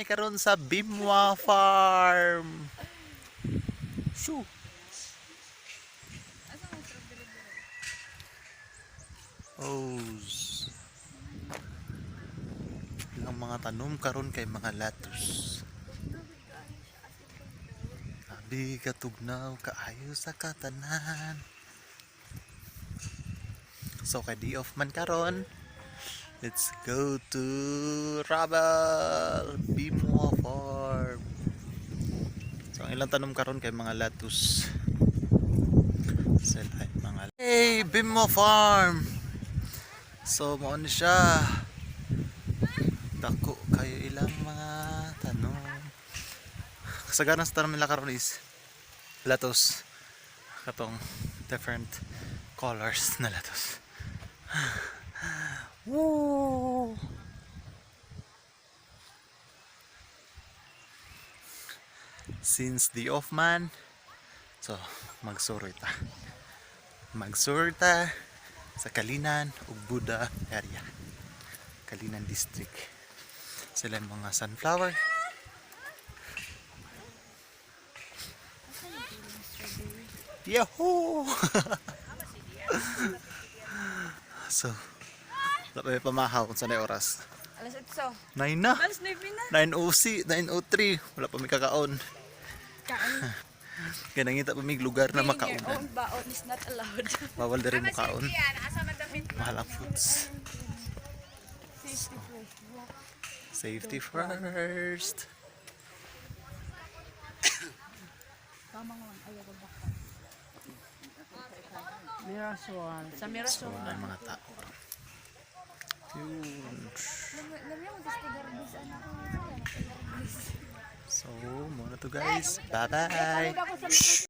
mi karon sa Bimwa Farm. Shoo. Os. Ang mga tanom karon kay mga lettuce. Abi katugnaw kaayo sa katanan. So kay di off man karon. Let's go to Rabal Bimwa Farm. So ang ilang tanom karon kay mga lettuce. Sila mga hey Bimwa Farm. So mao ni siya. Dako kayo ilang mga tanom. Kasagaran sa tanom nila karon is lettuce. Katong different colors na lettuce. Woo! Since the off man, so magsurta sa Kalinan ug Buda area, Kalinan district. Sila mga sunflower. Yahoo! So wala pa pamahaw kung saan ay oras. Alas 8. 9 na. Alas 9 na. 9:03, 9:03. Wala pa may kakaon. Kain. Kaya nangita pa may lugar na Being makaon. your own baon is not allowed. Bawal na rin mo kaon. Mahal ang foods. Safety first. Miraswan. Sa So, Miraswan. ang mga tao. Yun. So, muna to guys. Bye-bye.